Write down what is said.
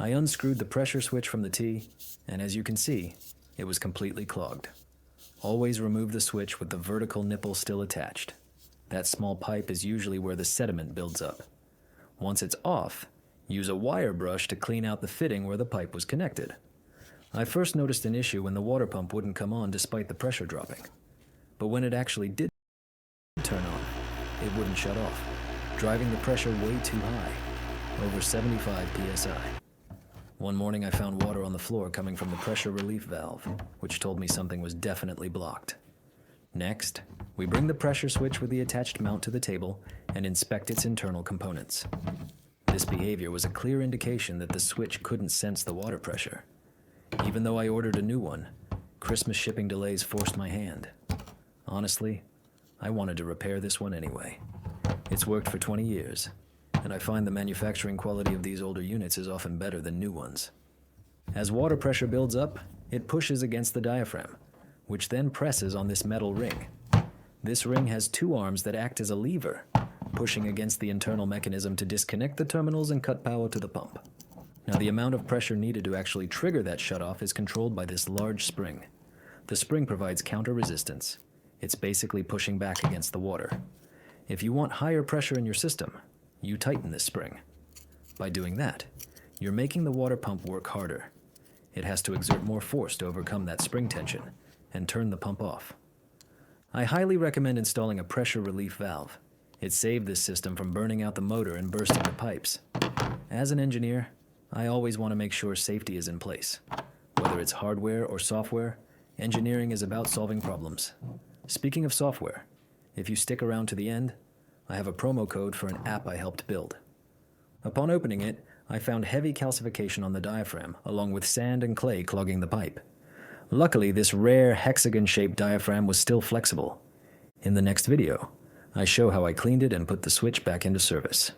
I unscrewed the pressure switch from the T, and as you can see, it was completely clogged. Always remove the switch with the vertical nipple still attached. That small pipe is usually where the sediment builds up. Once it's off, use a wire brush to clean out the fitting where the pipe was connected. I first noticed an issue when the water pump wouldn't come on despite the pressure dropping. But when it actually did turn on, it wouldn't shut off, driving the pressure way too high, over 75 psi. One morning I found water on the floor coming from the pressure relief valve, which told me something was definitely blocked. Next, we bring the pressure switch with the attached mount to the table and inspect its internal components. This behavior was a clear indication that the switch couldn't sense the water pressure. Even though I ordered a new one, Christmas shipping delays forced my hand. Honestly, I wanted to repair this one anyway. It's worked for 20 years, and I find the manufacturing quality of these older units is often better than new ones. As water pressure builds up, it pushes against the diaphragm, which then presses on this metal ring. This ring has two arms that act as a lever, pushing against the internal mechanism to disconnect the terminals and cut power to the pump. Now, the amount of pressure needed to actually trigger that shutoff is controlled by this large spring. The spring provides counter resistance. It's basically pushing back against the water. If you want higher pressure in your system, you tighten this spring. By doing that, you're making the water pump work harder. It has to exert more force to overcome that spring tension and turn the pump off. I highly recommend installing a pressure relief valve. It saved this system from burning out the motor and bursting the pipes. As an engineer, I always want to make sure safety is in place. Whether it's hardware or software, engineering is about solving problems. Speaking of software, if you stick around to the end, I have a promo code for an app I helped build. Upon opening it, I found heavy calcification on the diaphragm, along with sand and clay clogging the pipe. Luckily, this rare hexagon-shaped diaphragm was still flexible. In the next video, I show how I cleaned it and put the switch back into service.